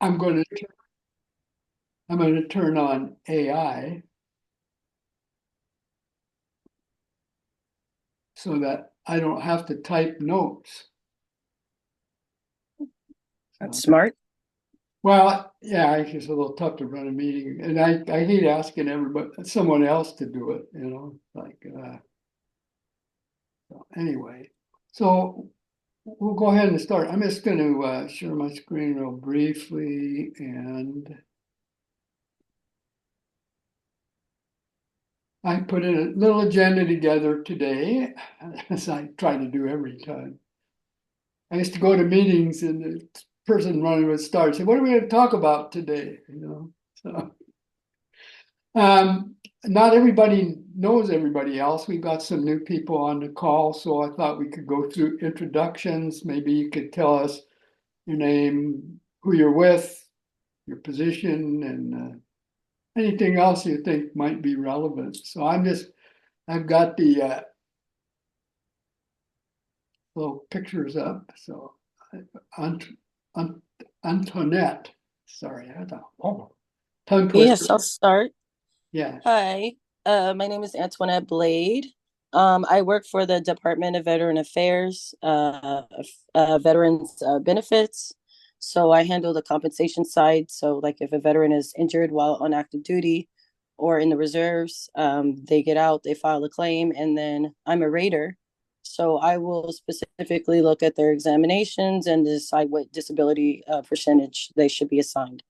I'm going to I'm going to turn on AI so that I don't have to type notes. That's So, smart. well, yeah, it's just a little tough to run a meeting, and I hate asking everybody, someone else to do it, so anyway. So we'll go ahead and start. I'm just going to share my screen real briefly, and I put in a little agenda together today, as I try to do every time. I used to go to meetings and the person running would start, say, what are we going to talk about today? So not everybody knows everybody else. We got some new people on the call, so I thought we could go through introductions. Maybe you could tell us your name, who you're with, your position, and anything else you think might be relevant. So I've got the little pictures up. So Ant, Ant, Antoinette, sorry, I thought, oh, tongue twister. Yes, I'll start. Yeah, Hi, my name is Antoinette Blade. I work for the Department of Veteran Affairs, Veterans Benefits. So I handle the compensation side. So, like if a veteran is injured while on active duty or in the reserves, they get out, they file a claim, and then I'm a rater. So I will specifically look at their examinations and decide what disability percentage they should be assigned.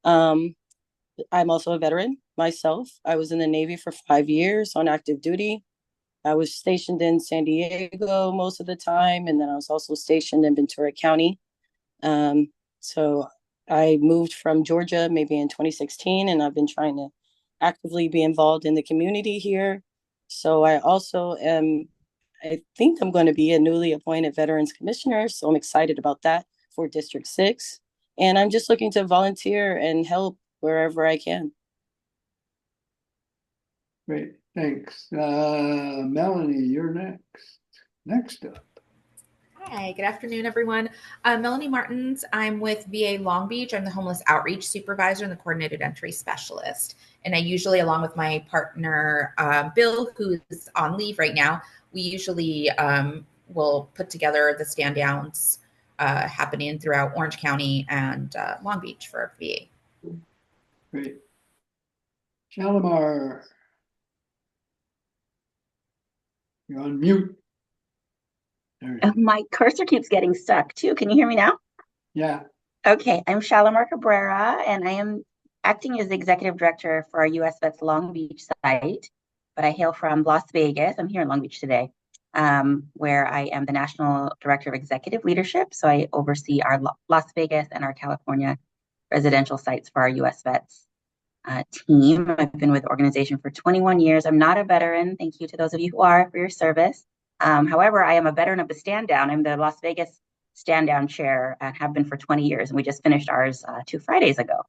Um, I'm also a veteran myself. I was in the Navy for 5 years on active duty. I was stationed in San Diego most of the time, and then I was also stationed in Ventura County. Um, so I moved from Georgia maybe in 2016, and I've been trying to actively be involved in the community here. So I also am, I think I'm going to be a newly appointed Veterans Commissioner. So I'm excited about that for District 6. And I'm just looking to volunteer and help wherever I can. great, thanks. Melanie, you're next. Next up. Hi, good afternoon, everyone. Melanie Martins. I'm with VA Long Beach. I'm the homeless outreach supervisor and the coordinated entry specialist. And I usually, along with my partner, Bill, who's on leave right now, we usually will put together the stand downs happening throughout Orange County and Long Beach for VA. Great. Shalimar, you're on mute. There you go. My cursor keeps getting stuck too. Can you hear me now? Yeah, Okay, I'm Shalimar Cabrera, and I am acting as the executive director for our US Vets Long Beach site, but I hail from Las Vegas. I'm here in Long Beach today, where I am the national director of executive leadership. So I oversee our Las Vegas and our California residential sites for our US Vets team. I've been with the organization for 21 years. I'm not a veteran. Thank you to those of you who are for your service. However, I am a veteran of the stand down. I'm the Las Vegas stand down chair and have been for 20 years. And we just finished ours 2 Fridays ago.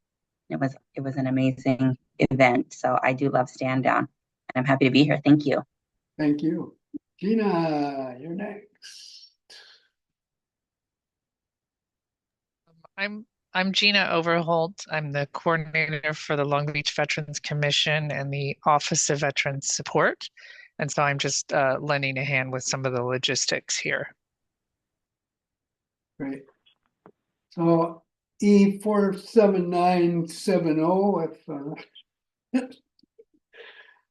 It was an amazing event. So I do love stand down, and I'm happy to be here. Thank you. thank you. Gina, you're next. I'm Gina Overholt. I'm the coordinator for the Long Beach Veterans Commission and the Office of Veterans Support. And so I'm just lending a hand with some of the logistics here. Great. So E47970, if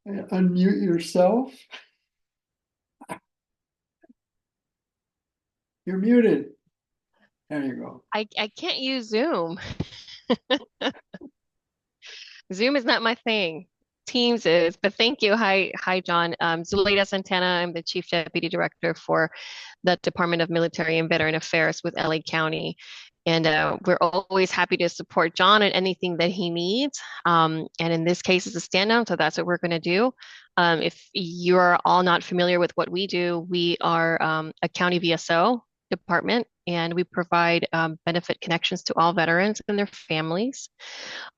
unmute yourself. You're muted. There you go. I can't use Zoom. Zoom is not my thing. Teams is, but thank you. Hi, John. Zuleida Santana. I'm the Chief Deputy Director for the Department of Military and Veteran Affairs with LA County. And we're always happy to support John in anything that he needs. And in this case, it's a stand down, so that's what we're going to do. If you're all not familiar with what we do, we are a county VSO department, and we provide benefit connections to all veterans and their families.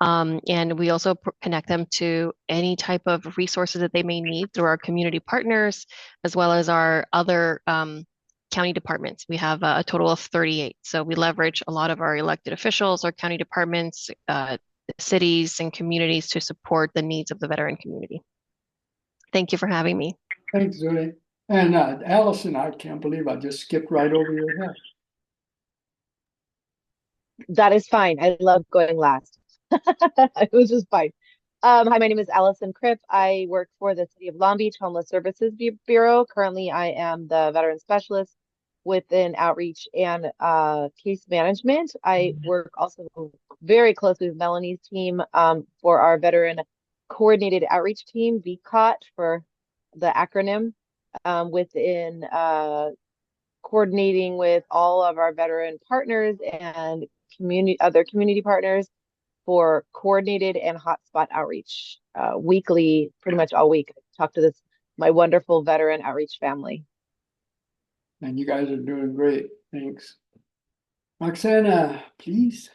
And we also connect them to any type of resources that they may need through our community partners, as well as our other county departments. We have a total of 38. So we leverage a lot of our elected officials, our county departments, cities, and communities to support the needs of the veteran community. Thank you for having me. Thanks, Julie. And Allison, I can't believe I just skipped right over your head. That is fine. I love going last. It was just fine. Hi, my name is Allison Kripp. I work for the City of Long Beach Homeless Services Bureau. Currently, I am the veteran specialist within outreach and case management. I work also very closely with Melanie's team for our veteran coordinated outreach team, VCOT for the acronym, within coordinating with all of our veteran partners and other community partners for coordinated and hotspot outreach weekly, pretty much all week. Talk to my wonderful veteran outreach family. And you guys are doing great. Thanks. Roxana, please.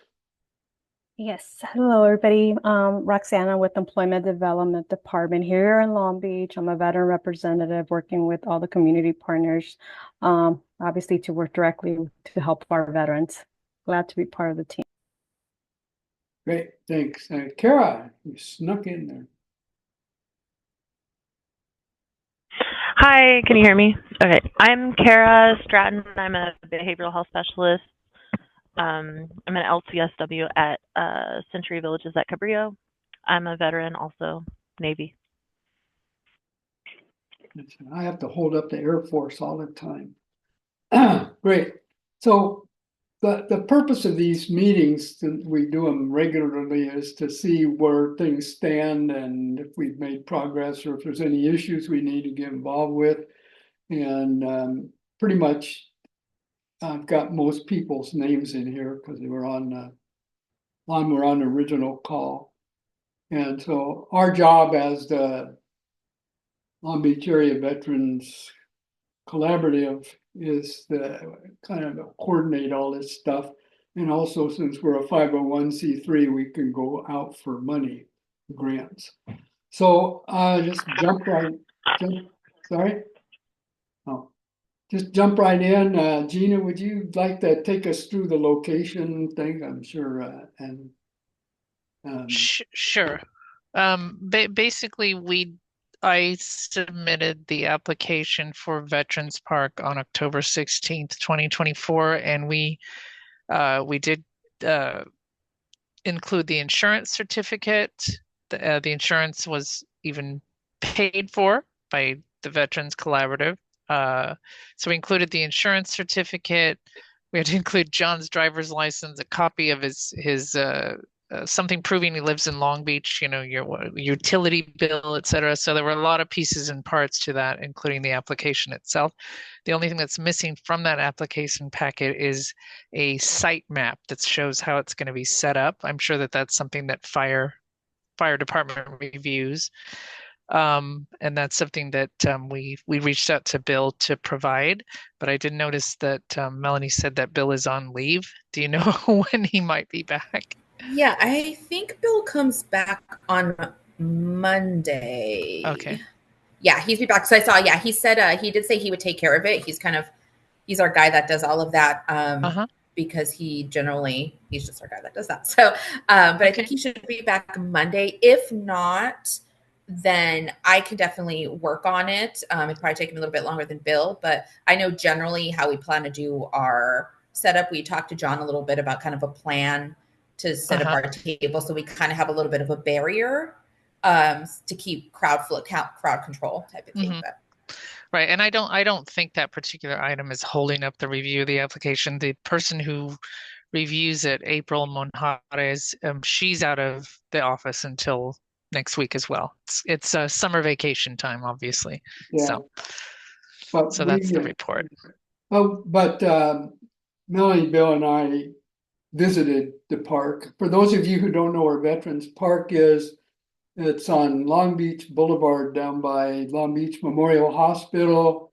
Yes, hello everybody. Roxana with Employment Development Department here in Long Beach. I'm a veteran representative working with all the community partners, obviously to work directly to help our veterans. Glad to be part of the team. Great, thanks. Kara, you snuck in there. Hi, can you hear me? Okay, I'm Kara Stratton. I'm a behavioral health specialist. I'm an LCSW at Century Villages at Cabrillo. I'm a veteran, also Navy. I have to hold up the Air Force all the time. Great. So the purpose of these meetings, we do them regularly, is to see where things stand and if we've made progress or if there's any issues we need to get involved with. And pretty much I've got most people's names in here because they were on the original call. And so our job as the Long Beach Area Veterans Collaborative is to kind of coordinate all this stuff. And also, since we're a 501c3, we can go out for money grants. So just jump right in. Gina, would you like to take us through the location thing? I'm sure. Sure. Basically, I submitted the application for Veterans Park on October 16th, 2024, and we did include the insurance certificate. The insurance was even paid for by the Veterans Collaborative. So we included the insurance certificate. We had to include John's driver's license, a copy of his something proving he lives in Long Beach, your utility bill, etc. So there were a lot of pieces and parts to that, including the application itself. The only thing that's missing from that application packet is a site map that shows how it's going to be set up. I'm sure that that's something that fire department reviews. And that's something that we reached out to Bill to provide, but I did notice that Melanie said that Bill is on leave. Do you know when he might be back? Yeah, I think Bill comes back on Monday. Okay. Yeah, he's be back. So I saw, he said he did say he would take care of it. He's our guy that does all of that. Because he's just our guy that does that. So, but I think he should be back Monday. If not, then I can definitely work on it. It'd probably take him a little bit longer than Bill, but I know generally how we plan to do our setup. We talked to John a little bit about kind of a plan to set up our table, so we kind of have a little bit of a barrier to keep crowd control type of thing. But. Right, and I don't think that particular item is holding up the review of the application. The person who reviews it, April Monjares, she's out of the office until next week as well. It's summer vacation time, obviously. Yeah. So that's the report. Oh, but Melanie, Bill, and I visited the park. For those of you who don't know where Veterans Park is, it's on Long Beach Boulevard down by Long Beach Memorial Hospital.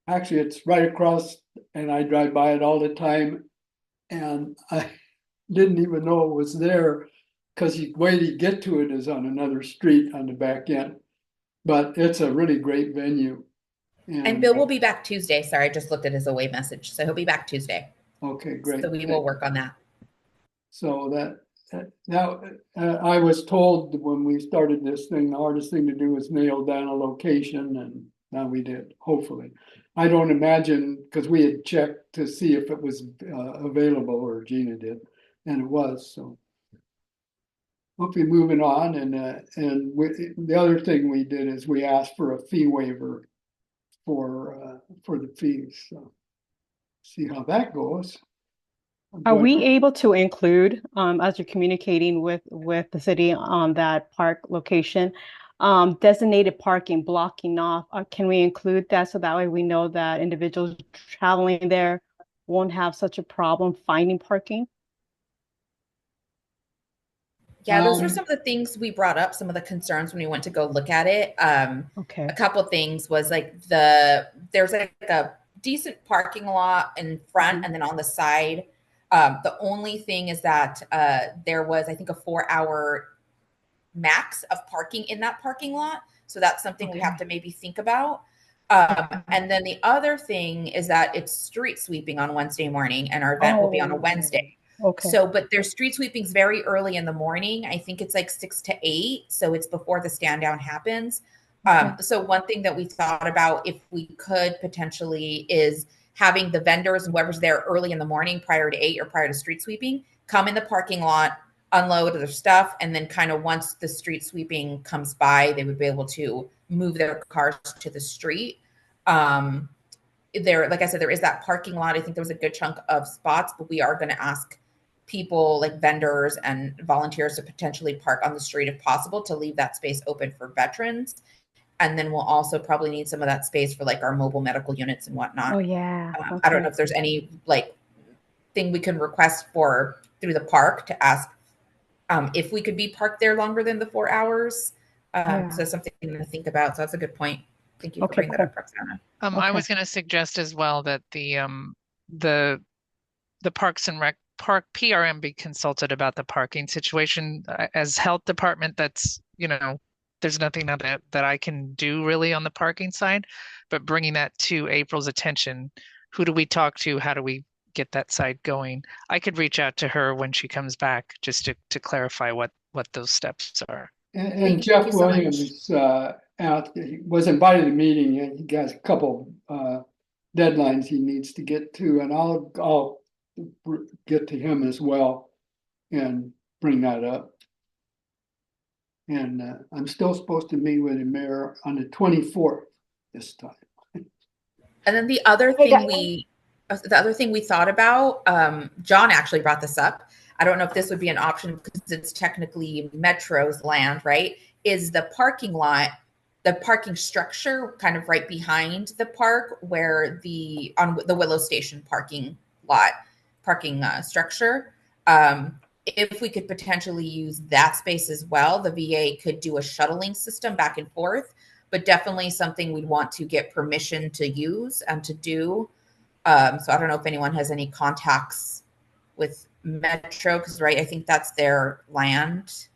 Actually, it's right across, and I drive by it all the time. And I didn't even know it was there because the way to get to it is on another street on the back end. But it's a really great venue. And Bill will be back Tuesday. Sorry, I just looked at his away message. So he'll be back Tuesday. Okay, great. So we will work on that. So now I was told when we started this thing, the hardest thing to do was nail down a location, and now we did, hopefully. I don't imagine, because we had checked to see if it was available, or Gina did, and it was, so. Hopefully moving on, and the other thing we did is we asked for a fee waiver for the fees, so see how that goes. Are we able to include, as you're communicating with the city on that park location, designated parking blocking off? Can we include that so that way we know that individuals traveling there won't have such a problem finding parking? Yeah, those were some of the things we brought up, some of the concerns when we went to go look at it. Okay. A couple things was like there's like a decent parking lot in front and then on the side. The only thing is that there was, I think, a 4-hour max of parking in that parking lot. So that's something we have to maybe think about. And then the other thing is that it's street sweeping on Wednesday morning, and our event will be on a Wednesday. Okay. So, but there's street sweepings very early in the morning. I think it's like 6 to 8. So it's before the stand down happens. So one thing that we thought about, if we could potentially, is having the vendors and whoever's there early in the morning prior to 8 or prior to street sweeping come in the parking lot, unload their stuff, and then kind of once the street sweeping comes by, they would be able to move their cars to the street. There, like I said, there is that parking lot. I think there was a good chunk of spots, but we are going to ask people like vendors and volunteers to potentially park on the street if possible, to leave that space open for veterans. And then we'll also probably need some of that space for like our mobile medical units and whatnot. Oh yeah. I don't know if there's any like thing we can request for through the park to ask if we could be parked there longer than the 4 hours. So something to think about. So that's a good point. Thank you for bringing that up, Roxana. I was going to suggest as well that the Parks and Rec Park PRM be consulted about the parking situation. As health department, that's, there's nothing that I can do really on the parking side, but bringing that to April's attention. Who do we talk to? How do we get that side going? I could reach out to her when she comes back just to clarify what those steps are. And Jeff Williams he was invited to the meeting. He has a couple deadlines he needs to get to, and I'll get to him as well and bring that up. And I'm still supposed to meet with the mayor on the 24th this time. And then the other thing we thought about, John actually brought this up. I don't know if this would be an option because it's technically Metro's land, right? Is the parking lot, the parking structure kind of right behind the park where on the Willow Station parking structure. If we could potentially use that space as well, the VA could do a shuttling system back and forth, but definitely something we'd want to get permission to use and to do. So I don't know if anyone has any contacts with Metro, because I think that's their land.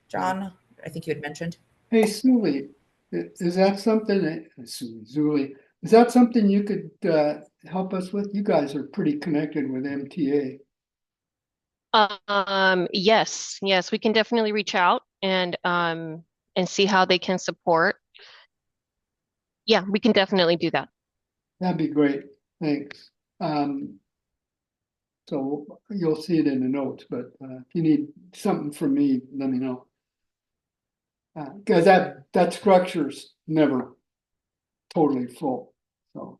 John, I think you had mentioned. Hey, Zuli, is that something? Zuli, is that something you could help us with? You guys are pretty connected with MTA. Yes, we can definitely reach out and see how they can support. Yeah, we can definitely do that. That'd be great. Thanks. So you'll see it in the notes, but if you need something from me, let me know. Because that structure's never totally full. So,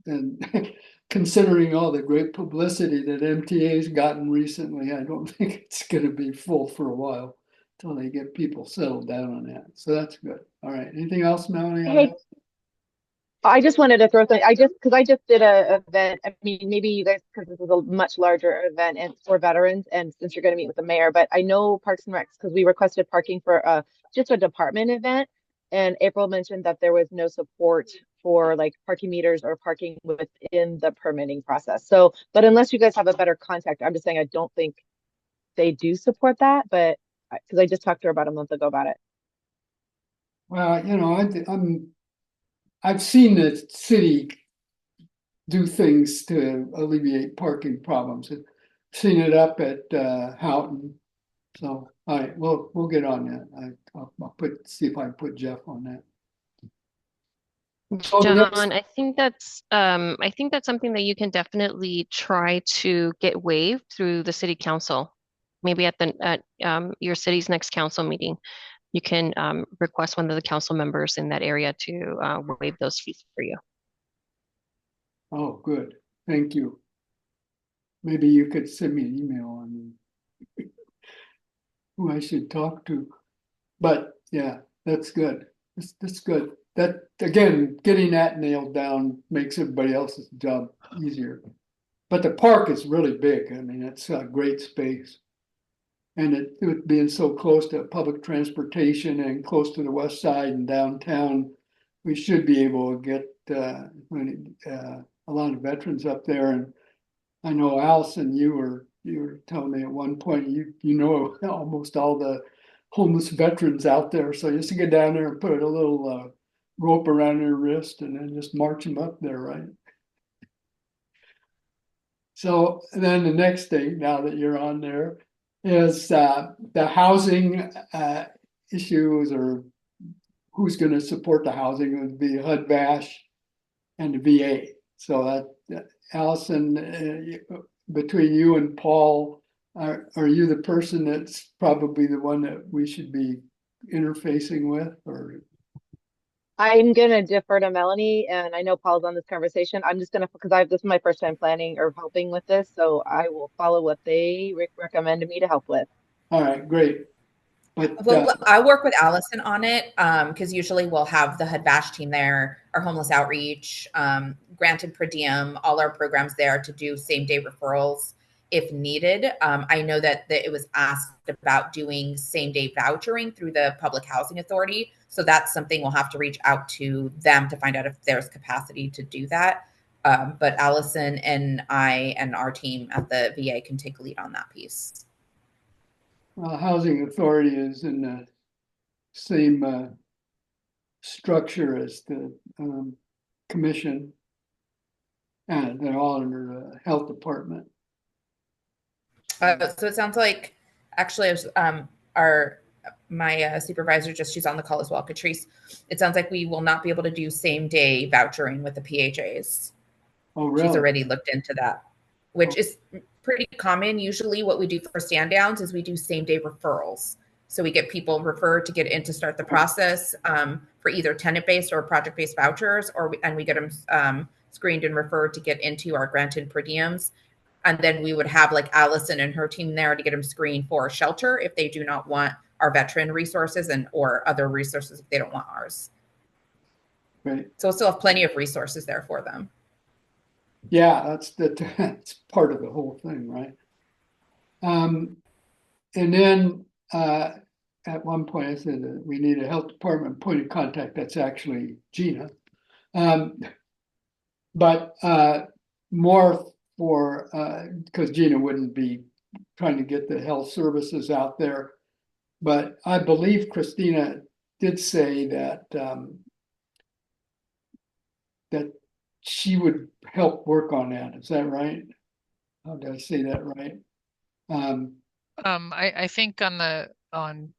and considering all the great publicity that MTA's gotten recently, I don't think it's going to be full for a while until they get people settled down on that. So that's good. All right. Anything else, Melanie? Hey, I just wanted to throw something. I just did a event. I mean, maybe you guys, because this is a much larger event and for veterans, and since you're going to meet with the mayor, but I know Parks and Recs, because we requested parking for just a department event, and April mentioned that there was no support for like parking meters or parking within the permitting process. So, but unless you guys have a better contact, I'm just saying I don't think they do support that, but because I just talked to her about a month ago about it. Well, I'm I've seen the city do things to alleviate parking problems. I've seen it up at Houghton. So, all right, we'll get on that. I'll see if I can put Jeff on that. So the next, John, I think that's something that you can definitely try to get waived through the city council. Maybe at your city's next council meeting, you can request one of the council members in that area to waive those fees for you. oh, good, thank you. Maybe you could send me an email on who I should talk to. But yeah, that's good. That's good. That, again, getting that nailed down makes everybody else's job easier. But the park is really big. I mean, it's a great space. And it being so close to public transportation and close to the west side and downtown, we should be able to get a lot of veterans up there. And I know, Allison, you were telling me at one point you know almost all the homeless veterans out there. So just to get down there and put a little rope around their wrist and then just march them up there, right? So then the next thing, now that you're on there, is the housing issues, or who's going to support the housing, would be HUD-VASH and the VA. So that Allison, between you and Paul, are you the person that's probably the one that we should be interfacing with, or? I'm gonna defer to Melanie, and I know Paul's on this conversation. I'm just gonna, because this is my first time planning or helping with this, so I will follow what they recommended me to help with. All right, great. But well, I work with Allison on it because usually we'll have the HUD-VASH team there, our homeless outreach, granted per diem, all our programs there to do same-day referrals if needed. I know that it was asked about doing same-day vouchering through the Public Housing Authority. So that's something we'll have to reach out to them to find out if there's capacity to do that. But Allison and I and our team at the VA can take lead on that piece. Housing Authority is in the same structure as the commission, and they're all under the health department. So it sounds like, actually, my supervisor, she's on the call as well, Catrice. It sounds like we will not be able to do same day vouchering with the PHAs. Oh, really? She's already looked into that, which is pretty common. Usually what we do for stand downs is we do same day referrals. So we get people referred to get in to start the process for either tenant-based or project-based vouchers, and we get them screened and referred to get into our granted per diems. And then we would have like Allison and her team there to get them screened for shelter if they do not want our veteran resources or other resources if they don't want ours. Right. So we'll still have plenty of resources there for them. Yeah, that's part of the whole thing, right? And then at one point I said that we need a health department point of contact. That's actually Gina. But more for, because Gina wouldn't be trying to get the health services out there. But I believe Christina did say that that she would help work on that. Is that right? How did I say that right? I think on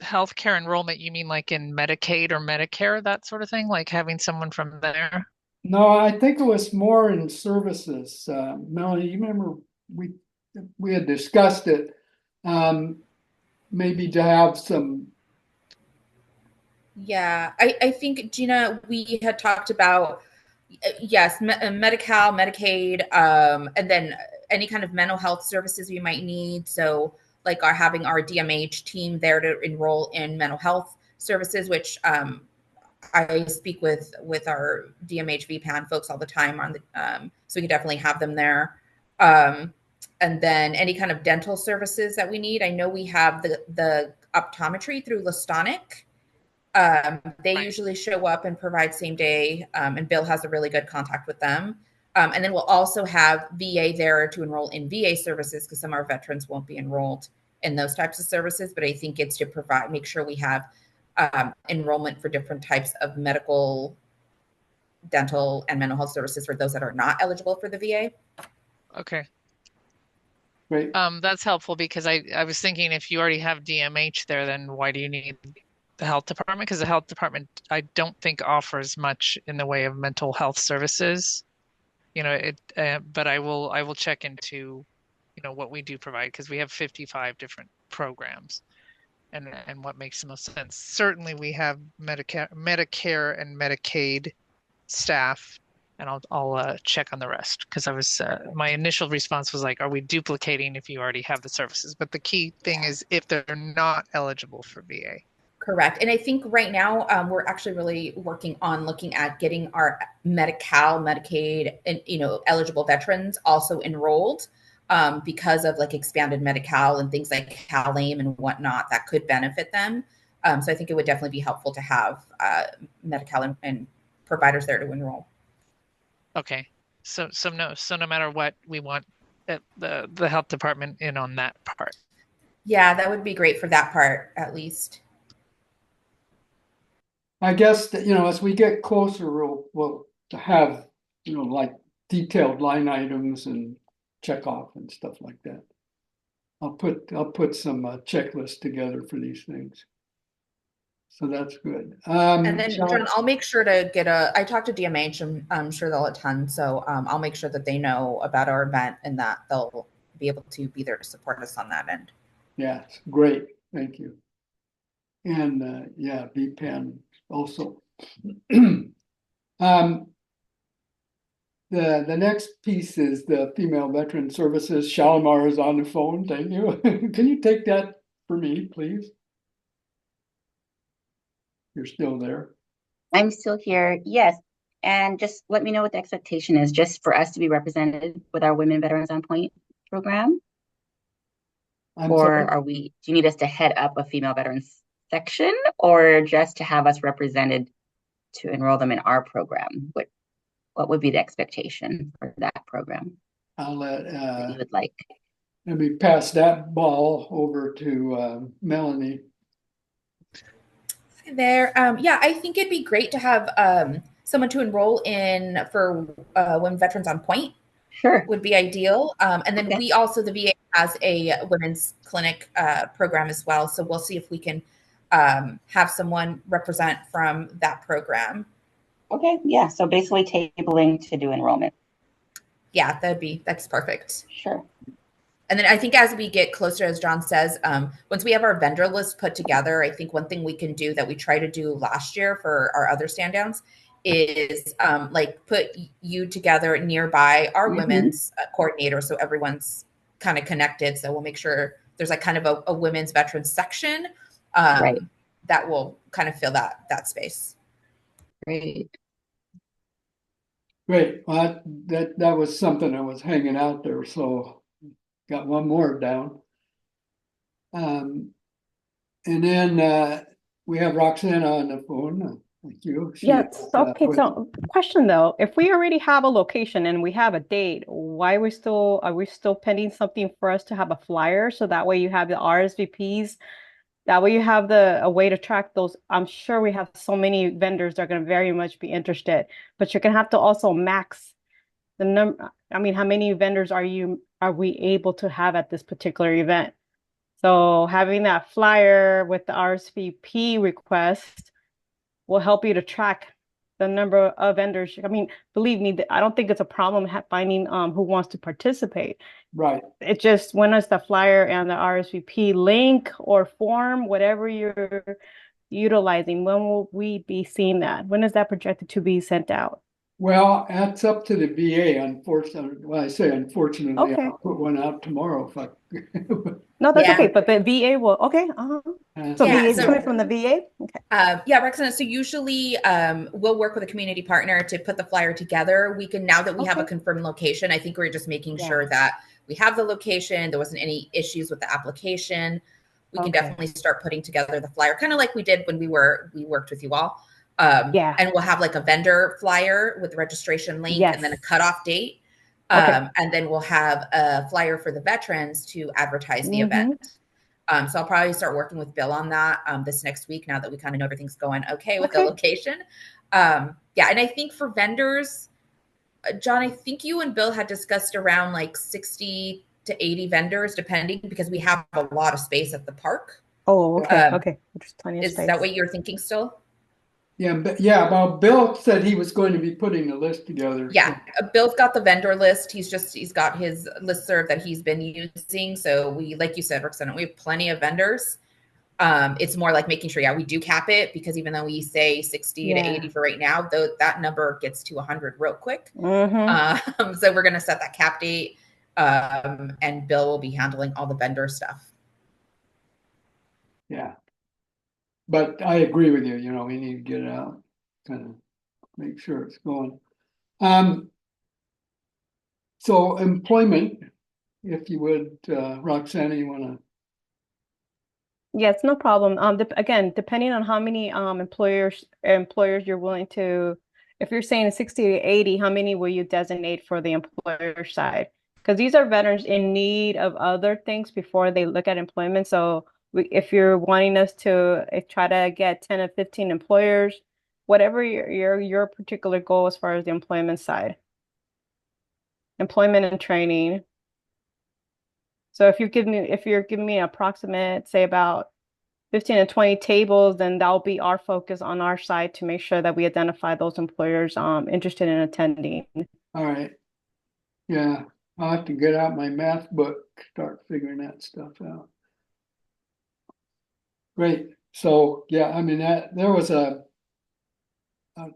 healthcare enrollment, you mean like in Medicaid or Medicare, that sort of thing, like having someone from there? No, I think it was more in services. Melanie, you remember we had discussed it. Maybe to have some. Yeah, I think, Gina, we had talked about, yes, Medi-Cal, Medicaid, and then any kind of mental health services we might need. So like having our DMH team there to enroll in mental health services, which I speak with our DMH VPAN folks all the time on the, so we can definitely have them there. And then any kind of dental services that we need. I know we have the optometry through Lastonic. They usually show up and provide same day, and Bill has a really good contact with them. And then we'll also have VA there to enroll in VA services because some of our veterans won't be enrolled in those types of services. But I think it's to make sure we have enrollment for different types of medical, dental, and mental health services for those that are not eligible for the VA. Okay. Great. That's helpful because I was thinking if you already have DMH there, then why do you need the health department? Because the health department, I don't think offers much in the way of mental health services. But I will check into, what we do provide because we have 55 different programs and what makes the most sense. Certainly we have Medicare and Medicaid staff, and I'll check on the rest because my initial response was like, are we duplicating if you already have the services? But the key thing is if they're not eligible for VA. Correct. And I think right now we're actually really working on looking at getting our Medi-Cal, Medicaid, and eligible veterans also enrolled because of like expanded Medi-Cal and things like CalAIM and whatnot that could benefit them. So I think it would definitely be helpful to have Medi-Cal and providers there to enroll. Okay. So no matter what, we want the health department in on that part. Yeah, that would be great for that part at least. I guess that, as we get closer, we'll have, like detailed line items and check off and stuff like that. I'll put some checklists together for these things. So that's good. And then, John, I'll make sure to I talked to DMH, and I'm sure they'll attend. So I'll make sure that they know about our event and that they'll be able to be there to support us on that end. Yeah, great. Thank you. And VPAN also. The next piece is the Female Veteran Services. Shalimar is on the phone. Thank you. Can you take that for me, please? You're still there? I'm still here, yes. And just let me know what the expectation is, just for us to be represented with our Women Veterans on Point program. Or do you need us to head up a female veterans section, or just to have us represented to enroll them in our program? What would be the expectation for that program? I'll let you would like. Let me pass that ball over to Melanie. There, yeah, I think it'd be great to have someone to enroll in for Women Veterans on Point. Sure, would be ideal. And then we also, the VA has a women's clinic program as well. So we'll see if we can have someone represent from that program. Okay, yeah. So basically tabling to do enrollment. Yeah, that's perfect. Sure. And then I think as we get closer, as John says, once we have our vendor list put together, I think one thing we can do that we tried to do last year for our other stand downs is put you together nearby our women's coordinator, so everyone's kind of connected. So we'll make sure there's kind of a women's veterans section that will kind of fill that space. Great. Well, that was something that was hanging out there, so got one more down. And then we have Roxana on the phone. Thank you. Yes. Okay. So question though, if we already have a location and we have a date, why are we still pending something for us to have a flyer? So that way you have the RSVPs. That way you have a way to track those. I'm sure we have so many vendors that are going to very much be interested, but you're going to have to also max the number. I mean, how many vendors are we able to have at this particular event? So having that flyer with the RSVP request will help you to track the number of vendors. I mean, believe me, I don't think it's a problem finding who wants to participate. Right. It just, when is the flyer and the RSVP link or form, whatever you're utilizing, when will we be seeing that? When is that projected to be sent out? Well, that's up to the VA, unfortunately. Well, I say unfortunately, Okay. I'll put one out tomorrow. No, that's okay. But the VA will, okay. So VA is coming from the VA? Okay. Yeah, Roxana. So usually we'll work with a community partner to put the flyer together. We can, now that we have a confirmed location, I think we're just making sure that we have the location. There wasn't any issues with the application. We can definitely start putting together the flyer, kind of like we did when we worked with you all. And we'll have a vendor flyer with the registration link and then a cutoff date. And then we'll have a flyer for the veterans to advertise the event. So I'll probably start working with Bill on that this next week now that we kind of know everything's going okay with the Okay. location. Yeah, and I think for vendors, John, I think you and Bill had discussed around like 60 to 80 vendors, depending, because we have a lot of space at the park. Oh, okay, Um, okay. There's plenty of Is space. that what you're thinking still? Yeah, well, Bill said he was going to be putting a list together. Yeah, Bill's got the vendor list. He's got his listserv that he's been using. So we, like you said, Roxana, we have plenty of vendors. It's more like making sure, yeah, we do cap it, because even though we say 60 to 80 for right now, though that number gets to 100 real quick. So we're going to set that cap date, and Bill will be handling all the vendor stuff. Yeah. But I agree with you, we need to get it out, kind of make sure it's going. So employment, if you would, Roxana, you wanna? Yes, no problem. Again, depending on how many employers you're willing to, if you're saying 60 to 80, how many will you designate for the employer side? Because these are veterans in need of other things before they look at employment. So if you're wanting us to try to get 10 or 15 employers, whatever your particular goal as far as the employment side, employment and training. So if you're giving me an approximate, say about 15 to 20 tables, then that'll be our focus on our side to make sure that we identify those employers interested in attending. All right. Yeah, I'll have to get out my math book, start figuring that stuff out. Great. So yeah, I mean, there was a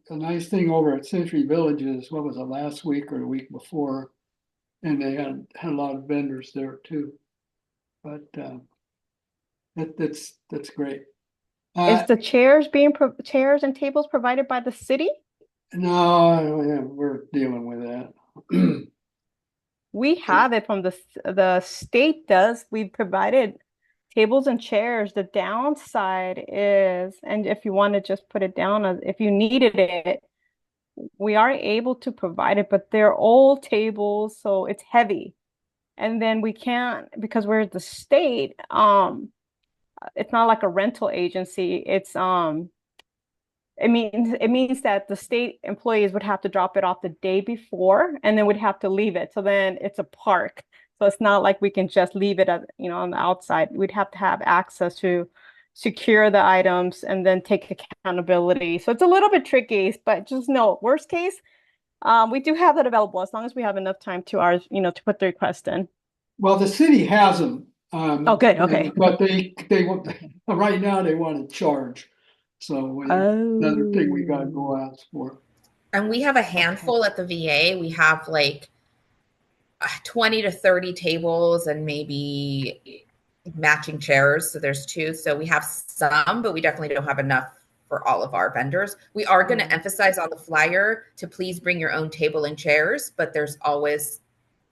nice thing over at Century Villages. What was it, last week or the week before? And they had a lot of vendors there too. But that's great. Is the chairs and tables provided by the city? No, yeah, we're dealing with that. We have it from the state does. We've provided tables and chairs. The downside is, and if you want to just put it down as if you needed it, we are able to provide it, but they're old tables, so it's heavy. And then we can't, because we're the state, it's not like a rental agency. It means that the state employees would have to drop it off the day before and then would have to leave it. So then it's a park. So it's not like we can just leave it on the outside. We'd have to have access to secure the items and then take accountability. So it's a little bit tricky, but just know, worst case, we do have that available as long as we have enough time to put the request in. Well, the city has them. Oh, good. Okay. But they right now they want to charge. So another thing we gotta go ask for. And we have a handful at the VA. We have like 20 to 30 tables and maybe matching chairs. So there's 2. So we have some, but we definitely don't have enough for all of our vendors. We are going to emphasize on the flyer to please bring your own table and chairs, but there's always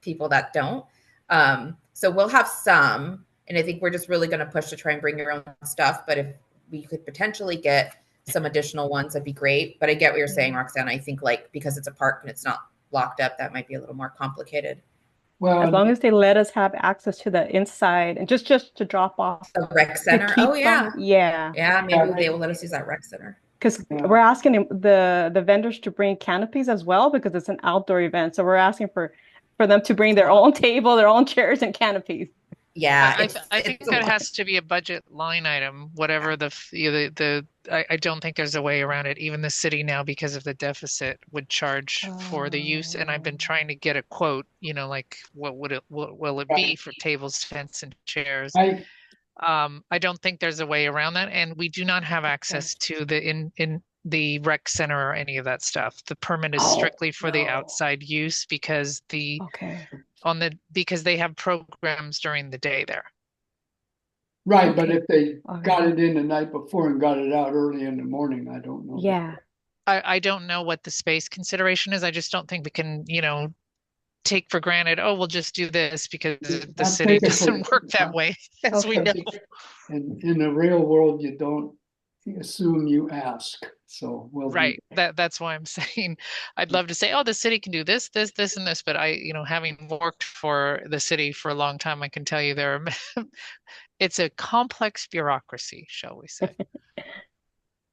people that don't. So we'll have some, and I think we're just really going to push to try and bring your own stuff. But if we could potentially get some additional ones, that'd be great. But I get what you're saying, Roxanne. I think because it's a park and it's not locked up, that might be a little more complicated. Well, as long as they let us have access to the inside and just to drop off the rec center. Oh yeah. Maybe they will let us use that rec center. Because we're asking the vendors to bring canopies as well, because it's an outdoor event. So we're asking for them to bring their own table, their own chairs and canopies. Yeah, I think that has to be a budget line item, whatever I don't think there's a way around it. Even the city now, because of the deficit, would charge for the use. And I've been trying to get a quote, like what will it be for tables, tents, and chairs? I don't think there's a way around that. And we do not have access to in the rec center or any of that stuff. The permit is strictly for the outside use because because they have programs during the day there. Right, but if they got it in the night before and got it out early in the morning, I don't know. Yeah. I don't know what the space consideration is. I just don't think we can, take for granted, we'll just do this, because the city doesn't work that way, as we know. And in the real world, you don't assume, you ask. So right. That's why I'm saying I'd love to say, the city can do this, this, this, and this. But having worked for the city for a long time, I can tell you there are it's a complex bureaucracy, shall we say.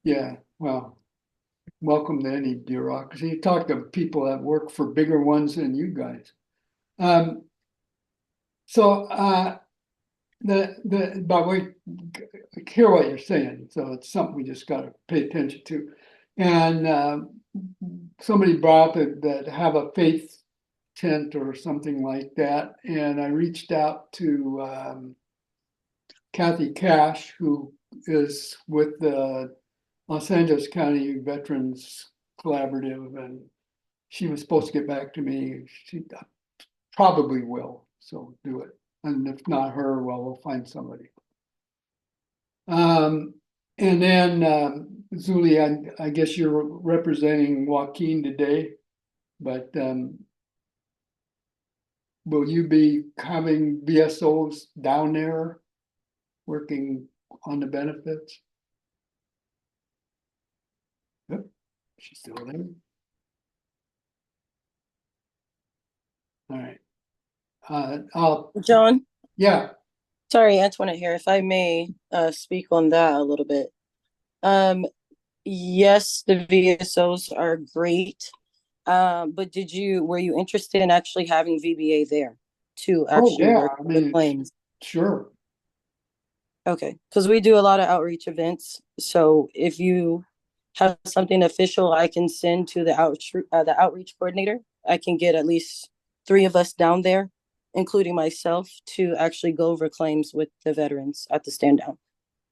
Yeah, well, welcome to any bureaucracy. You talk to people that work for bigger ones than you guys. But we hear what you're saying, so it's something we just got to pay attention to. And somebody brought up that have a faith tent or something like that, and I reached out to Kathy Cash, who is with the Los Angeles County Veterans Collaborative, and she was supposed to get back to me. She probably will, so do it. And if not her, well, we'll find somebody. And then Zuli, I guess you're representing Joaquin today, but will you be having VSOs down there working on the benefits? Yep, she's still there. All right. John, Yeah. sorry, Antoinette here. If I may speak on that a little bit. Yes, the VSOs are great. But were you interested in actually having VBA there to actually work the claims? Sure. Okay, because we do a lot of outreach events. So if you have something official, I can send to the outreach coordinator. I can get at least 3 of us down there, including myself, to actually go over claims with the veterans at the stand down.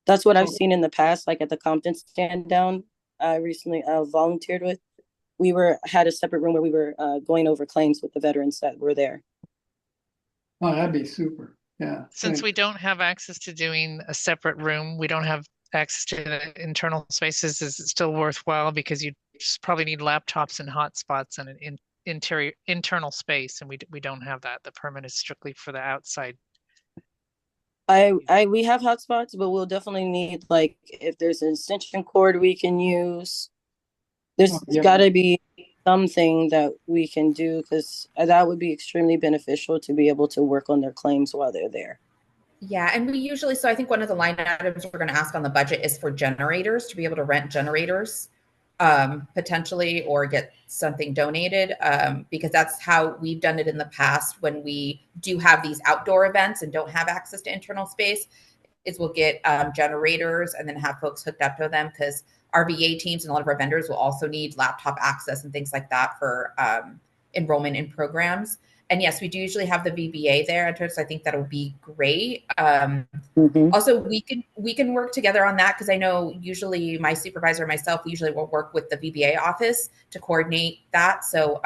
That's what I've seen in the past, like at the Compton stand down I recently volunteered with. We had a separate room where we were going over claims with the veterans that were there. Oh, that'd be super. Yeah. Since we don't have access to doing a separate room, we don't have access to the internal spaces, is it still worthwhile? Because you just probably need laptops and hotspots and an internal space, and we don't have that. The permit is strictly for the outside. We have hotspots, but we'll definitely need, like, if there's an extension cord we can use. There's got to be something that we can do, because that would be extremely beneficial to be able to work on their claims while they're there. Yeah, and we usually, so I think one of the line items we're going to ask on the budget is for generators, to be able to rent generators potentially, or get something donated, because that's how we've done it in the past when we do have these outdoor events and don't have access to internal space, is we'll get generators and then have folks hooked up to them, because our VA teams and a lot of our vendors will also need laptop access and things like that for enrollment in programs. And yes, we do usually have the VBA there, so I think that'll be great. Also, we can work together on that, because I know usually my supervisor and myself, we usually will work with the VBA office to coordinate that. So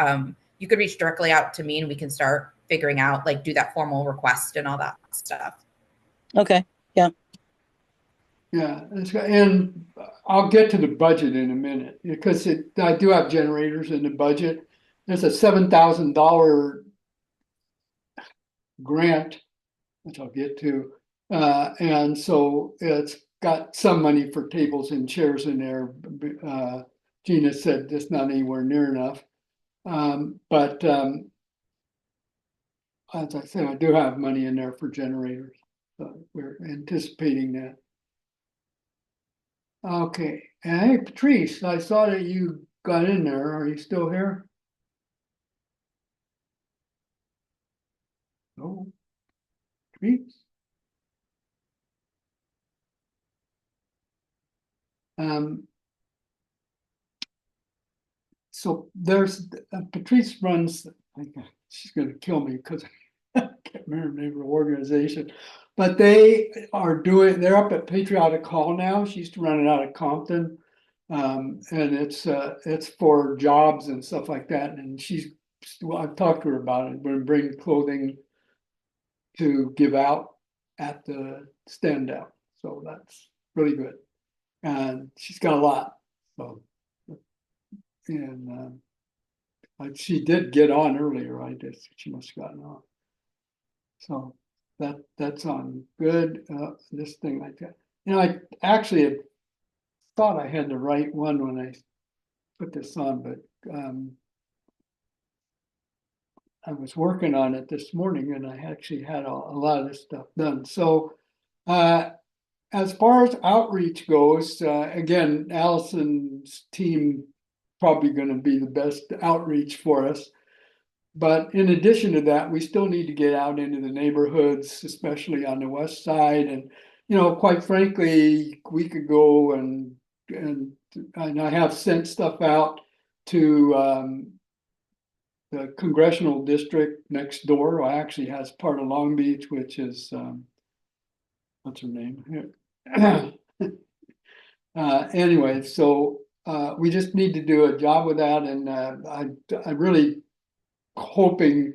you could reach directly out to me and we can start figuring out, like, do that formal request and all that stuff. Okay, yeah. Yeah, and I'll get to the budget in a minute, because I do have generators in the budget. There's a $7,000 grant, which I'll get to, and so it's got some money for tables and chairs in there. Gina said it's not anywhere near enough, but as I said, I do have money in there for generators, so we're anticipating that. Okay, and hey, Patrice, I saw that you got in there. Are you still here? No, Patrice. So there's Patrice runs. She's going to kill me because I can't remember the name of the organization, but they're up at Patriotic Hall now. She used to run it out of Compton, and it's for jobs and stuff like that. And I've talked to her about it. We're bringing clothing to give out at the stand down, so that's really good. And she's got a lot. So, and she did get on earlier. I guess she must have gotten on. So that's on good. This thing like that. I actually had thought I had the right one when I put this on, but I was working on it this morning, and I actually had a lot of this stuff done. So As far as outreach goes, again, Allison's team probably going to be the best outreach for us. But in addition to that, we still need to get out into the neighborhoods, especially on the west side. And, quite frankly, we could go and I have sent stuff out to the congressional district next door, or actually has part of Long Beach, which is what's her name? Anyway, so we just need to do a job with that, and I really hoping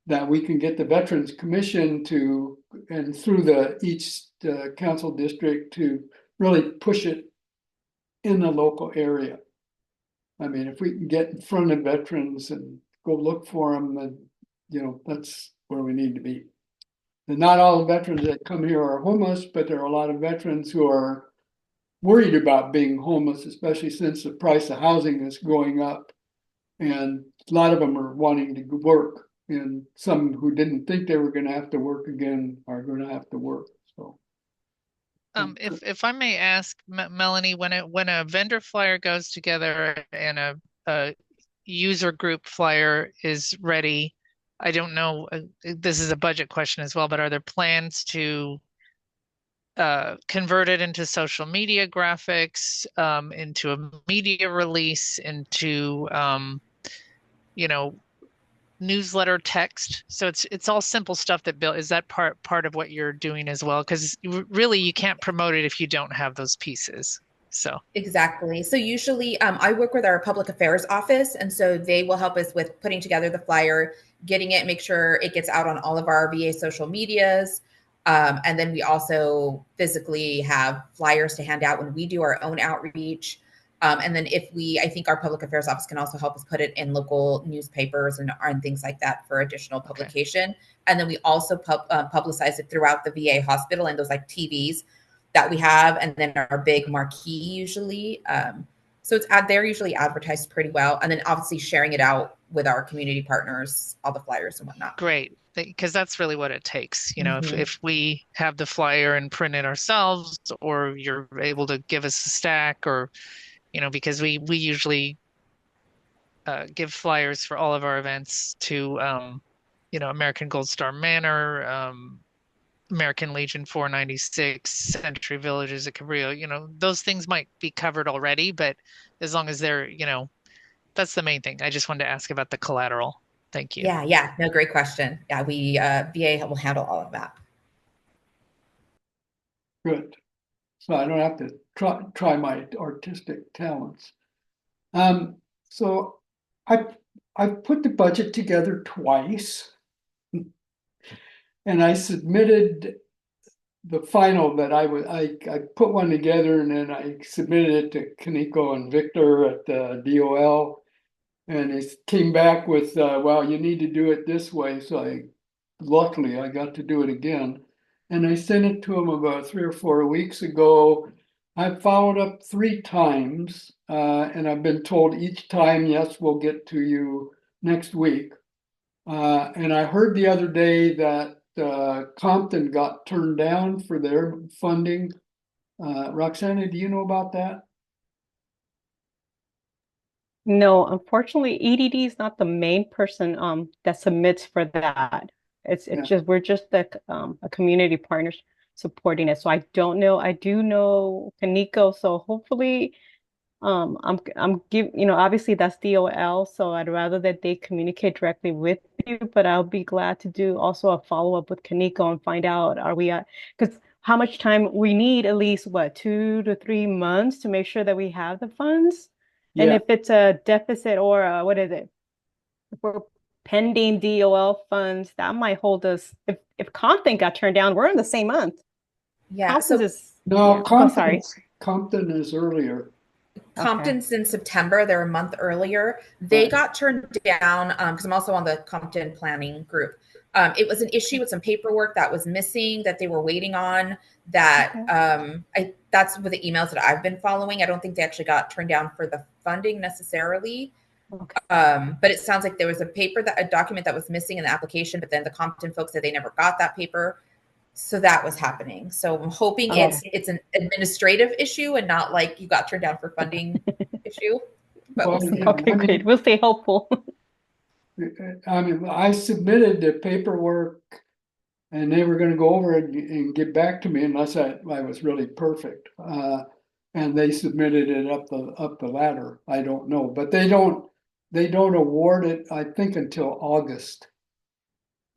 that we can get the Veterans Commission to, and through each council district, to really push it in the local area. I mean, if we can get in front of veterans and go look for them, then that's where we need to be. And not all the veterans that come here are homeless, but there are a lot of veterans who are worried about being homeless, especially since the price of housing is going up. And a lot of them are wanting to work, and some who didn't think they were going to have to work again are going to have to work. So, if I may ask, Melanie, when a vendor flyer goes together and a user group flyer is ready, I don't know, this is a budget question as well, but are there plans to convert it into social media graphics, into a media release, into newsletter text? So it's all simple stuff that is that part of what you're doing as well? Because really you can't promote it if you don't have those pieces. So exactly. So usually I work with our public affairs office, and so they will help us with putting together the flyer, getting it, make sure it gets out on all of our VA social medias. And then we also physically have flyers to hand out when we do our own outreach. And then I think our public affairs office can also help us put it in local newspapers and things like that for additional publication. Okay. And then we also publicize it throughout the VA hospital and those like TVs that we have, and then our big marquee usually. So they're usually advertised pretty well. And then obviously sharing it out with our community partners, all the flyers and whatnot. Great. Because that's really what it takes. If we have the flyer and print it ourselves, or you're able to give us a stack, or, because we usually give flyers for all of our events to, American Gold Star Manor, American Legion 496, Century Villages at Cabrillo, those things might be covered already, but as long as they're, that's the main thing. I just wanted to ask about the collateral. Thank you. Yeah. No, great question. Yeah, we VA will handle all of that. Good. So I don't have to try my artistic talents. So I put the budget together twice, and I submitted the final that I put one together, and then I submitted it to Kaneko and Victor at the DOL. And it came back with, well, you need to do it this way. So luckily I got to do it again. And I sent it to him about 3 or 4 weeks ago. I followed up 3 times, and I've been told each time, yes, we'll get to you next week. And I heard the other day that Compton got turned down for their funding. Roxana, do you know about that? No, unfortunately, EDD is not the main person that submits for that. It's just we're just a community partner supporting it. So I don't know. I do know Kaneko, so hopefully I'm obviously that's DOL, so I'd rather that they communicate directly with you, but I'll be glad to do also a follow-up with Kaneko and find out because how much time we need, at least 2 to 3 months to make sure that we have the funds. And if it's a deficit or what is it? If we're pending DOL funds, that might hold us. If Compton got turned down, we're in the same month. Yeah. Compton is earlier. Compton's in September. They're a month earlier. They got turned down because I'm also on the Compton planning group. It was an issue with some paperwork that was missing that they were waiting on. That's with the emails that I've been following. I don't think they actually got turned down for the funding necessarily. Okay. But it sounds like there was a document that was missing in the application, but then the Compton folks said they never got that paper. So that was happening. So I'm hoping Oh. it's an administrative issue and not like you got turned down for funding issue. But Well, we'll see. yeah, Okay, I mean, great. We'll stay hopeful. I mean, I submitted the paperwork and they were gonna go over it and get back to me unless I was really perfect. And they submitted it up the ladder. I don't know, but they don't award it, I think, until August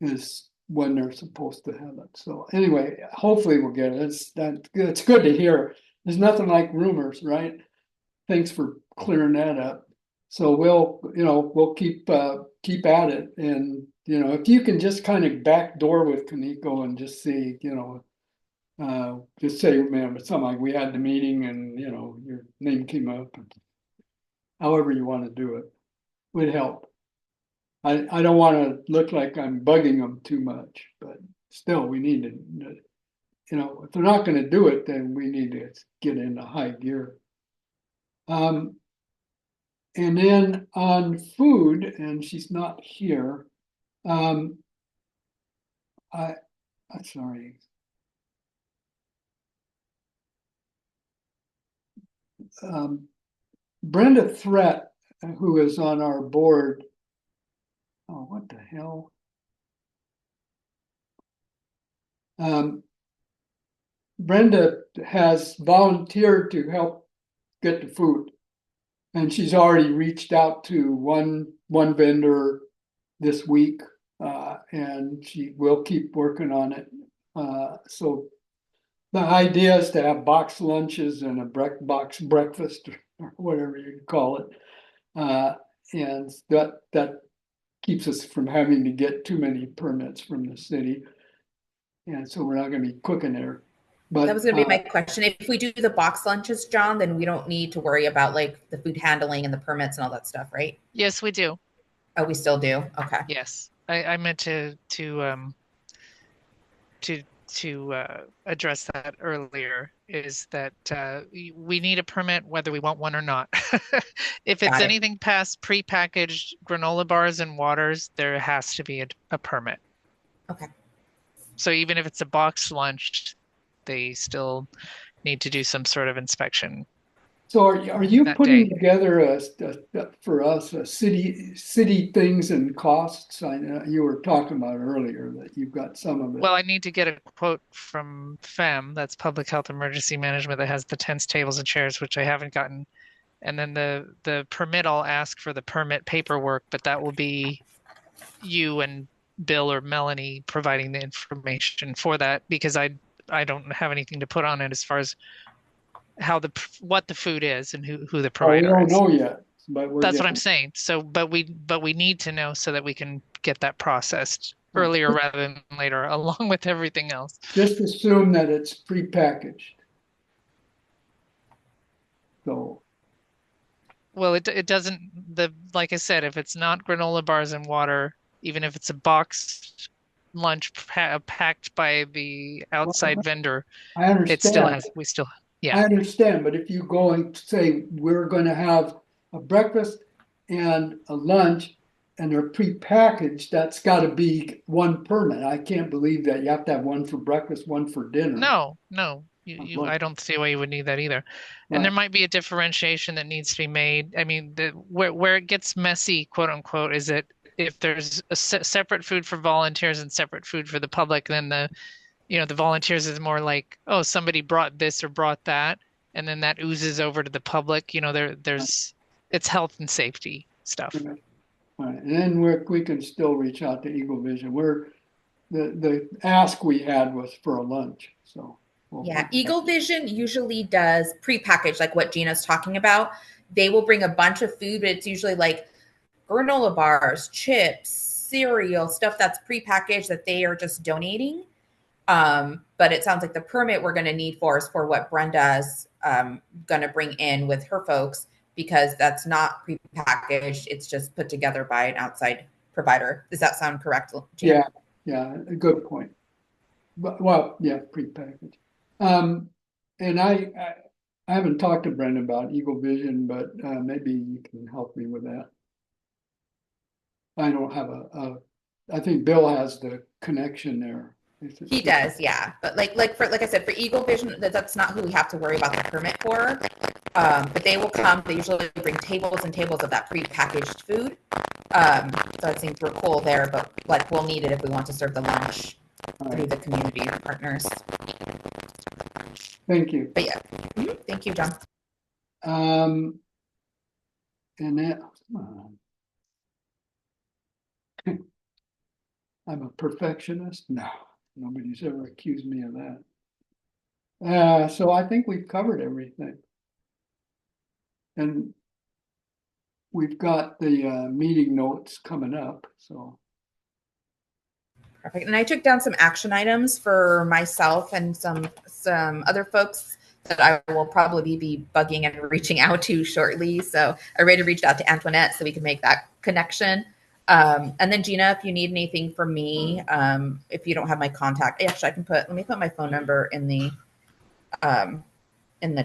is when they're supposed to have it. So anyway, hopefully we'll get it. It's good to hear. There's nothing like rumors, right? Thanks for clearing that up. So we'll keep at it, and if you can just kind of backdoor with Kaneko and just see, just say, man, it's something like we had the meeting and your name came up, however you want to do it would help. I don't want to look like I'm bugging them too much, but still we need to, if they're not going to do it, then we need to get into high gear. And then on food, and she's not here. I'm sorry. Brenda Threat, who is on our board. Oh, what the hell? Brenda has volunteered to help get the food. And she's already reached out to one vendor this week, and she will keep working on it. So the idea is to have box lunches and a box breakfast or whatever you call it. And that keeps us from having to get too many permits from the city. And so we're not going to be cooking there. But that was going to be my question. If we do the box lunches, John, then we don't need to worry about like the food handling and the permits and all that stuff, right? Yes, we do. Oh, we still do. Okay. Yes, I meant to address that earlier. Is that we need a permit whether we want one or not. If it's anything past prepackaged granola bars and waters, there has to be a permit. Okay. So even if it's a box lunch, they still need to do some sort of inspection. So are you putting together for us a city things and costs? I know you were talking about earlier that you've got some of it. Well, I need to get a quote from FEM, that's Public Health Emergency Management, that has the tents, tables, and chairs, which I haven't gotten. And then the permit, I'll ask for the permit paperwork, but that will be you and Bill or Melanie providing the information for that, because I don't have anything to put on it as far as what the food is and who the provider is. We don't know yet, but that's what I'm saying. So, but we need to know so that we can get that processed earlier rather than later, along with everything else. Just assume that it's prepackaged. So. Well, it doesn't. Like I said, if it's not granola bars and water, even if it's a boxed lunch packed by the outside vendor, I understand. Yeah. I understand, but if you go and say we're going to have a breakfast and a lunch and they're prepackaged, that's got to be one permit. I can't believe that you have to have one for breakfast, one for dinner. No, I don't see why you would need that either. Right. And there might be a differentiation that needs to be made. I mean, where it gets messy, quote unquote, is that if there's a separate food for volunteers and separate food for the public, then the volunteers is more like, oh, somebody brought this or brought that, and then that oozes over to the public. It's health and safety stuff. Right. And then we can still reach out to Eagle Vision. The ask we had was for a lunch. So Eagle Vision usually does prepackaged, like what Gina's talking about. They will bring a bunch of food, but it's usually like granola bars, chips, cereal, stuff that's prepackaged that they are just donating. But it sounds like the permit we're going to need is for what Brenda's going to bring in with her folks, because that's not prepackaged. It's just put together by an outside provider. Does that sound correct, Gina? Yeah, a good point. But prepackaged. And I haven't talked to Brenda about Eagle Vision, but maybe you can help me with that. I don't have I think Bill has the connection there. He does, yeah. But like I said, for Eagle Vision, that's not who we have to worry about the permit for. But they will come. They usually bring tables and tables of that pre-packaged food. So I think we're cool there, but like we'll need it if we want to serve the lunch through the community partners. Thank you. But yeah, thank you, John. And that, I'm a perfectionist. No, nobody's ever accused me of that. So I think we've covered everything. And we've got the meeting notes coming up, so. Perfect. And I took down some action items for myself and some other folks that I will probably be bugging and reaching out to shortly. So I already reached out to Antoinette so we can make that connection. And then Gina, if you need anything from me, if you don't have my contact, actually let me put my phone number in the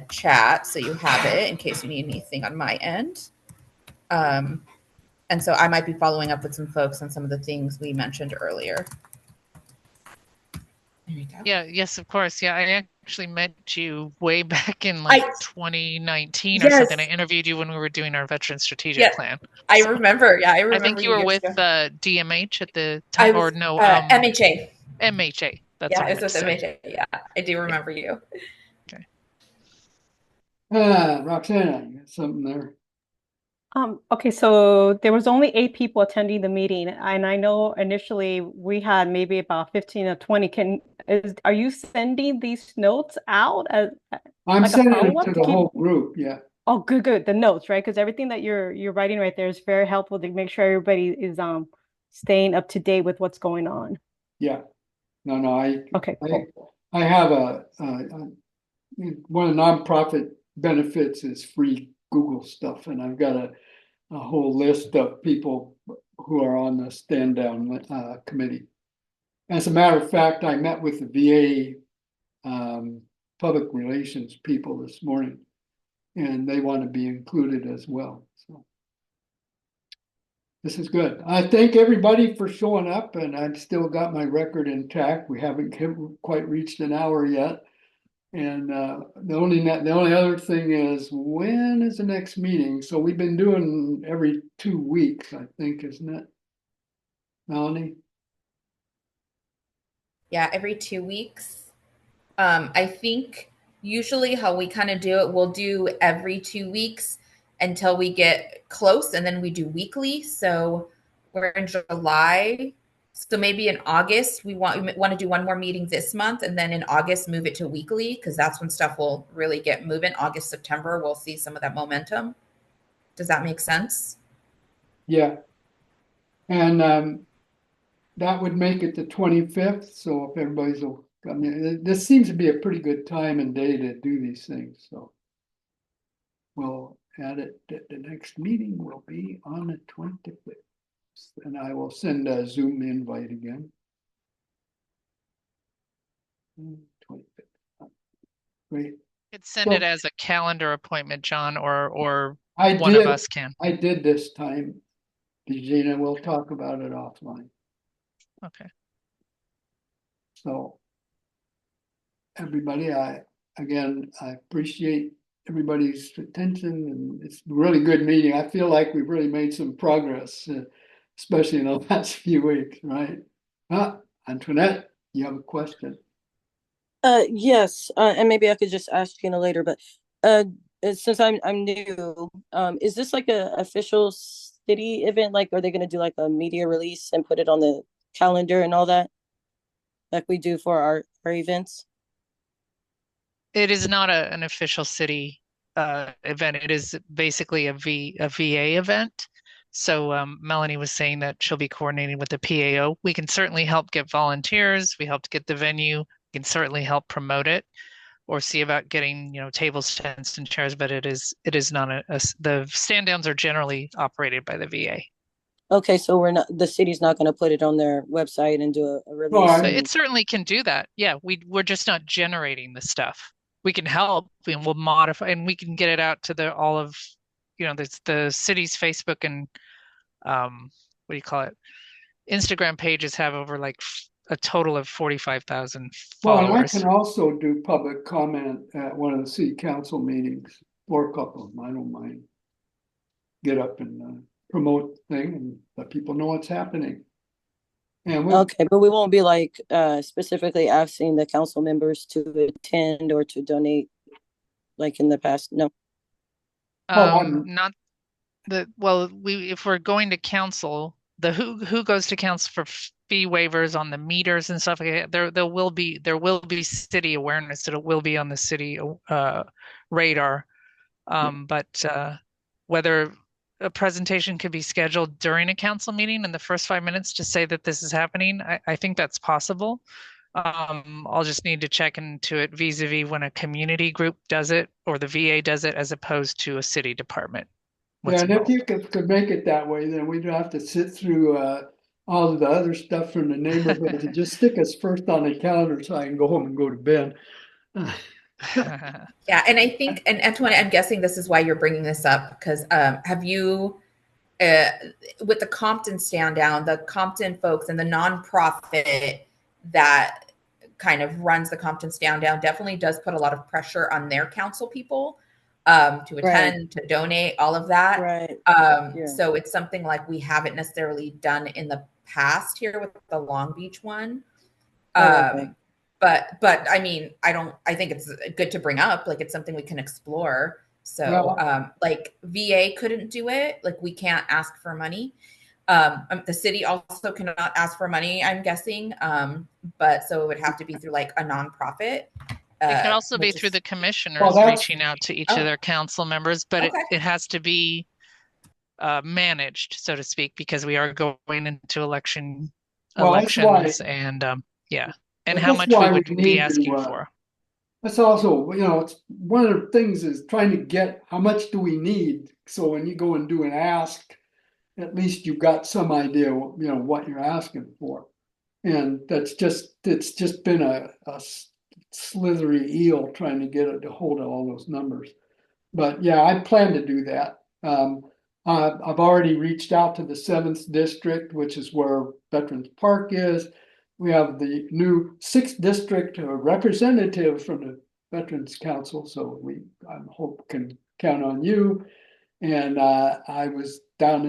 chat so you have it in case you need anything on my end. And so I might be following up with some folks on some of the things we mentioned earlier. There you go. Yeah, yes, of course. Yeah, I actually met you way back in 2019 or something. I interviewed you when we were doing our veteran strategic plan. I remember. Yeah, I remember. I think you were with DMH at the time, MHA. MHA. That's yeah, it was with MHA. Yeah, I do remember you. Okay. Roxana, you got something there? Okay, so there was only 8 people attending the meeting, and I know initially we had maybe about 15 or 20. Are you sending these notes out as I'm like sending a it follow-up to the whole group, yeah. Oh, good. The notes, right? Because everything that you're writing right there is very helpful to make sure everybody is staying up to date with what's going on. Yeah. No, Okay, cool. I have one of the nonprofit benefits is free Google stuff, and I've got a whole list of people who are on the stand down committee. As a matter of fact, I met with the VA public relations people this morning, and they want to be included as well. So this is good. I thank everybody for showing up, and I've still got my record intact. We haven't quite reached an hour yet. And the only other thing is, when is the next meeting? So we've been doing every 2 weeks, I think, isn't it, Melanie? Yeah, every 2 weeks. I think usually how we kind of do it, we'll do every 2 weeks until we get close, and then we do weekly. So we're in July. So maybe in August, we want to do one more meeting this month, and then in August, move it to weekly, because that's when stuff will really get moving. August, September, we'll see some of that momentum. Does that make sense? Yeah. And that would make it the 25th. So if everybody's, I mean, this seems to be a pretty good time and day to do these things. So we'll add it. The next meeting will be on the 25th. And I will send a Zoom invite again. 25th. Great. You could send it as a calendar appointment, John, or one of us can. I did this time, Gina. We'll talk about it offline. Okay. So everybody, I appreciate everybody's attention, and it's a really good meeting. I feel like we've really made some progress, especially in the last few weeks, right? Antoinette, you have a question? Yes, and maybe I could just ask Gina later, but since I'm new, is this like a official city event? Like, are they going to do like a media release and put it on the calendar and all that, like we do for our events? It is not an official city event. It is basically a VA event. So Melanie was saying that she'll be coordinating with the PAO. We can certainly help get volunteers. We help to get the venue. We can certainly help promote it, or see about getting, tables, tents, and chairs. But it is not the stand downs are generally operated by the VA. Okay, so the city's not going to put it on their website and do a release. Well, it certainly can do that. Yeah, we're just not generating the stuff. We can help, and we'll modify, and we can get it out to all of the city's Facebook and what do you call it? Instagram pages have over like a total of 45,000 Well, and I followers. can also do public comment at one of the city council meetings, or a couple of them, I don't mind. Get up and promote thing and let people know what's happening. And Okay, but we won't be like specifically asking the council members to attend or to donate like in the past. No. Not the, well, if we're going to council, the who goes to council for fee waivers on the meters and stuff like that, there will be city awareness. It will be on the city radar. But whether a presentation could be scheduled during a council meeting in the first 5 minutes to say that this is happening, I think that's possible. I'll just need to check into it vis-a-vis when a community group does it or the VA does it as opposed to a city department. yeah, and if you could make it that way, then we'd have to sit through all of the other stuff from the neighborhood to just stick us first on the calendar so I can go home and go to bed. Yeah, and I think, and Antoinette, I'm guessing this is why you're bringing this up, because have you, with the Compton stand down, the Compton folks and the nonprofit that kind of runs the Compton stand down definitely does put a lot of pressure on their council people to attend, to donate, all of that. Right. So it's something like we haven't necessarily done in the past here with the Long Beach one. Okay. But I mean, I think it's good to bring up, like it's something we can explore. So like VA couldn't do it. Like we can't ask for money. The city also cannot ask for money, I'm guessing. But so it would have to be through like a nonprofit. It could also be through the commissioners reaching out to each of their council members, but it has to be managed, so to speak, because we are going into elections and yeah. And how much we would be asking for. That's also, it's one of the things is trying to get how much do we need? So when you go and do an ask, at least you've got some idea, what you're asking for. And it's just been a slithery eel trying to get it to hold of all those numbers. But yeah, I plan to do that. I've already reached out to the 7th district, which is where Veterans Park is. We have the new 6th district representative from the Veterans Council, so I hope can count on you. And I was down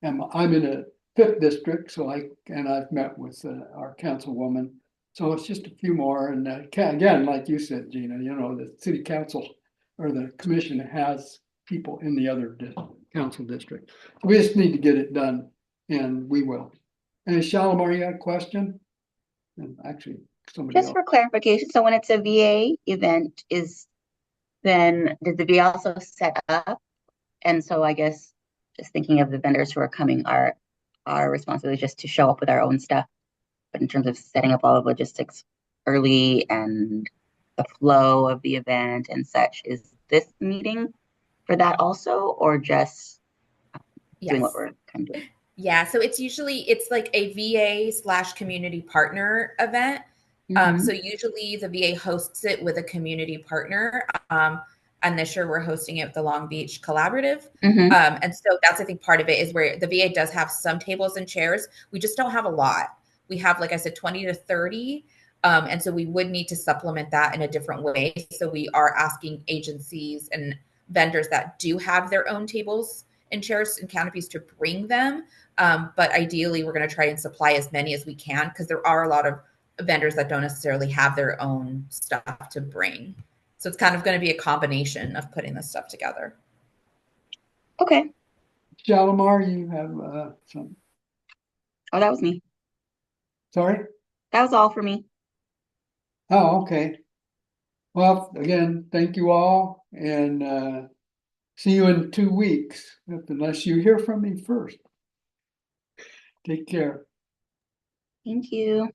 I'm in a 5th district, so I've met with our councilwoman. So it's just a few more, and again, like you said, Gina, the city council or the commission has people in the other council district. We just need to get it done, and we will. And Shalimar, you had a question? And actually, somebody Just else. for clarification, so when it's a VA event, then did the VA also set up? And so I guess just thinking of the vendors who are coming, our responsibility just to show up with our own stuff. But in terms of setting up all of logistics early and the flow of the event and such, is this meeting for that also, or just doing what we're kind of doing? Yeah, so it's like a VA/community partner event. So usually the VA hosts it with a community partner. And this year we're hosting it with the Long Beach Collaborative. And so that's, I think, part of it is where the VA does have some tables and chairs. We just don't have a lot. We have, like I said, 20 to 30. And so we would need to supplement that in a different way. So we are asking agencies and vendors that do have their own tables and chairs and canopies to bring them. But ideally, we're going to try and supply as many as we can, because there are a lot of vendors that don't necessarily have their own stuff to bring. So it's kind of going to be a combination of putting this stuff together. Okay. Shalimar, you have some. Oh, that was me. Sorry? That was all for me. Oh, okay. Well, again, thank you all, and see you in 2 weeks, unless you hear from me first. Take care. Thank you.